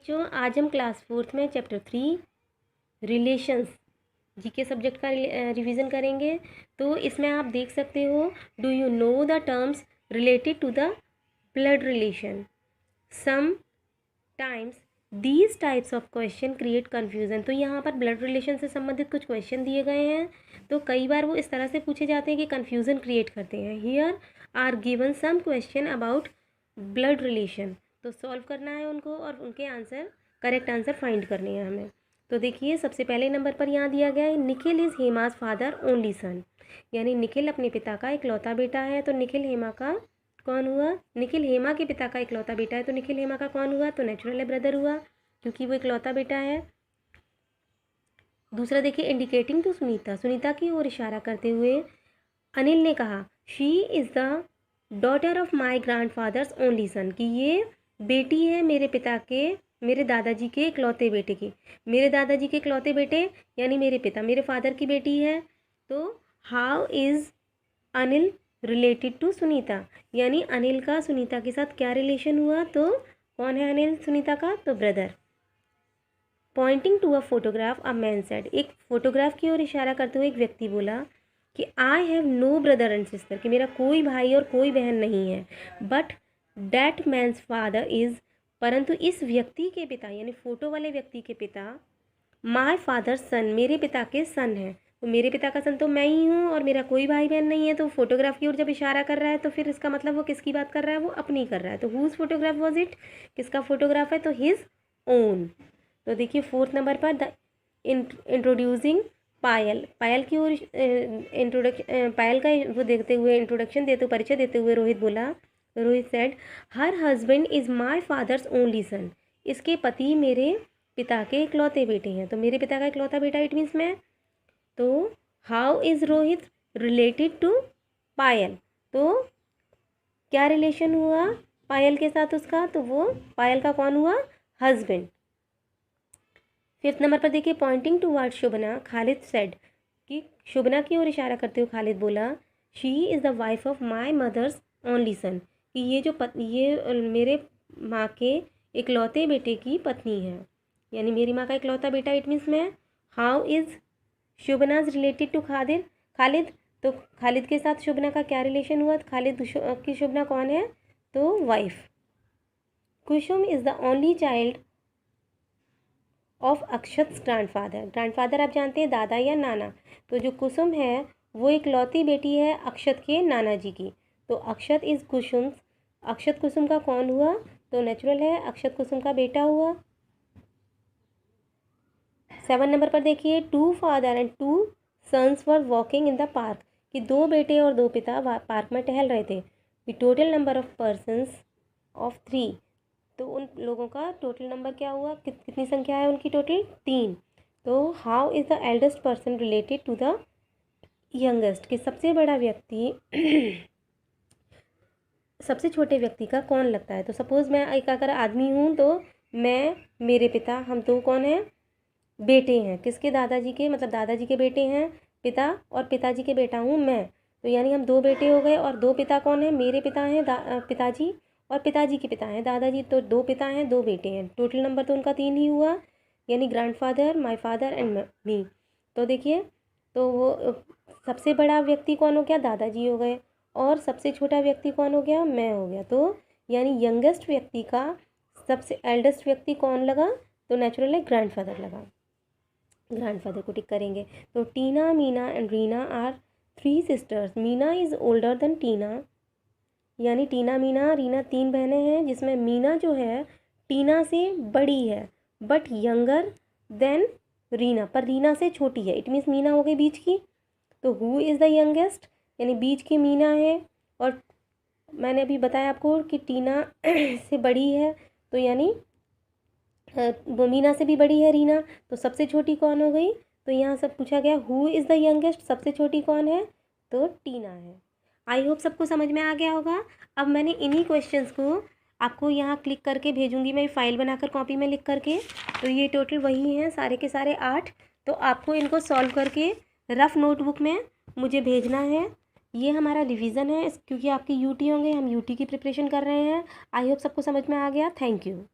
जो आज हम क्लास 4th में चैप्टर 3 रिलेशंस जीके सब्जेक्ट का रिवीजन करेंगे। तो इसमें आप देख सकते हो, do you know the terms related to the blood relation. Sometimes these types of question create confusion. तो यहाँ पर ब्लड रिलेशन से संबंधित कुछ क्वेश्चन दिए गए हैं, तो कई बार वो इस तरह से पूछे जाते हैं कि कन्फ्यूज़न क्रिएट करते हैं। Here are given some question about blood relation, तो सॉल्व करना है उनको और उनके आंसर, करेक्ट आंसर फाइंड करने हैं हमें। तो देखिए, सबसे पहले नंबर पर यहाँ दिया गया है, Nikhil is Hema's father only son, यानी निखिल अपने पिता का इकलौता बेटा है। तो निखिल हेमा का कौन हुआ? निखिल हेमा के पिता का इकलौता बेटा है, तो निखिल हेमा का कौन हुआ? तो नेचुरल है ब्रदर हुआ, क्योंकि वो इकलौता बेटा है। दूसरा देखिए, इंडिकेटिंग टू सुनीता, सुनीता की ओर इशारा करते हुए अनिल ने कहा, she is the daughter of my grand fathers only son, कि ये बेटी है मेरे पिता के, मेरे दादाजी के इकलौते बेटे की। मेरे दादाजी के इकलौते बेटे यानी मेरे पिता, मेरे फादर की बेटी है। तो how is Anil related to Sunita, यानी अनिल का सुनीता के साथ क्या रिलेशन हुआ? तो कौन है अनिल सुनीता का? तो brother. Pointing to a photograph a man said, एक फोटोग्राफ की ओर इशारा करते हुए एक व्यक्ति बोला कि I have no brother and sister, कि मेरा कोई भाई और कोई बहन नहीं है। But that man's father is, परंतु इस व्यक्ति के पिता यानी फ़ोटो वाले व्यक्ति के पिता माई फादर सन, मेरे पिता के सन है। तो मेरे पिता का सन तो मैं ही हूँ और मेरा कोई भाई बहन नहीं है। तो फोटोग्राफ की ओर जब इशारा कर रहा है तो फिर इसका मतलब वो किसकी बात कर रहा है? वो अपनी कर रहा है। तो हुज फोटोग्राफ वॉज इट, किसका फोटोग्राफ है? तो हिज ओन। तो देखिए, 4th नंबर पर द इंट्रोड्यूसिंग पायल, पायल की ओर पायल का वो देखते हुए, इंट्रोडक्शन देते, परिचय देते हुए रोहित बोला, Rohit said, her husband is my father's only son, इसके पति मेरे पिता के इकलौते बेटे हैं। तो मेरे पिता का इकलौता बेटा इट मीन्स मैं। तो how is Rohit related to Payal, तो क्या रिलेशन हुआ पायल के साथ उसका? तो वो पायल का कौन हुआ? हस्बैंड। 5th नंबर पर देखिए, pointing to word Shubhna, Khalid said, कि शुभना की ओर इशारा करते हुए खालिद बोला, she is the wife of my mother's only son, कि ये जो ये मेरे माँ के इकलौते बेटे की पत्नी है, यानी मेरी माँ का इकलौता बेटा इट मीन्स मैं। How is Shubhna's related to Khalid, तो खालिद के साथ शुभना का क्या रिलेशन हुआ? खालिद की शुभना कौन है? तो wife. Kusum is the only child of Akshat grandfather, grandfather आप जानते हैं दादा या नाना, तो जो कुसुम है वो इकलौती बेटी है अक्षत के नाना जी की। तो अक्षत इज़ कुसुम, अक्षत कुसुम का कौन हुआ? तो नेचुरल है, अक्षत कुसुम का बेटा हुआ। 7 नंबर पर देखिए, 2 father and 2 sons were walking in the park, कि 2 बेटे और 2 पिता पार्क में टहल रहे थे। The total number of persons of 3, तो उन लोगों का टोटल नंबर क्या हुआ? कितनी संख्या है उनकी? टोटल 3। तो how is the eldest person related to the youngest, कि सबसे बड़ा व्यक्ति सबसे छोटे व्यक्ति का कौन लगता है? तो सपोज़ मैं एक अगर आदमी हूँ, तो मैं, मेरे पिता, हम तो कौन हैं? बेटे हैं। किसके? दादाजी के, मतलब दादाजी के बेटे हैं पिता, और पिताजी के बेटा हूँ मैं। तो यानी हम 2 बेटे हो गए, और 2 पिता कौन है? मेरे पिता हैं पिताजी, और पिताजी के पिता हैं दादाजी। तो 2 पिता हैं, 2 बेटे हैं, टोटल नंबर तो उनका 3 ही हुआ, यानी grandfather, my father and me. तो देखिए, तो वो सबसे बड़ा व्यक्ति कौन हो गया? दादाजी हो गए, और सबसे छोटा व्यक्ति कौन हो गया? मैं हो गया। तो यानी यंगेस्ट व्यक्ति का सबसे एल्डेस्ट व्यक्ति कौन लगा? तो नेचुरल है, ग्रैंडफादर लगा, ग्रैंडफादर को टिक करेंगे। तो Tina, Meena and Reena are 3 sisters, Meena is older than Tina, यानी टीना, मीना, रीना 3 बहनें हैं, जिसमें मीना जो है टीना से बड़ी है, बट यंगर देन रीना, पर रीना से छोटी है। इट मीन्स मीना हो गई बीच की। तो हु इज़ द यंगेस्ट, यानी बीच की मीना है, और मैंने अभी बताया आपको कि टीना से बड़ी है, तो यानी वो मीना से भी बड़ी है रीना। तो सबसे छोटी कौन हो गई? तो यहाँ सब पूछा गया हु इज़ द यंगेस्ट, सबसे छोटी कौन है? तो टीना है। आई होप सबको समझ में आ गया होगा। अब मैंने इन्हीं क्वेश्चंस को आपको यहाँ क्लिक करके भेजूँगी, मैं फाइल बनाकर कॉपी में लिख करके। तो ये टोटल वही हैं सारे के सारे 8। तो आपको इनको सॉल्व करके रफ़ नोटबुक में मुझे भेजना है। ये हमारा रिवीजन है, क्योंकि आपके यूटी होंगे, हम यूटी की प्रिपरेशन कर रहे हैं। आई होप सबको समझ में आ गया। Thank you.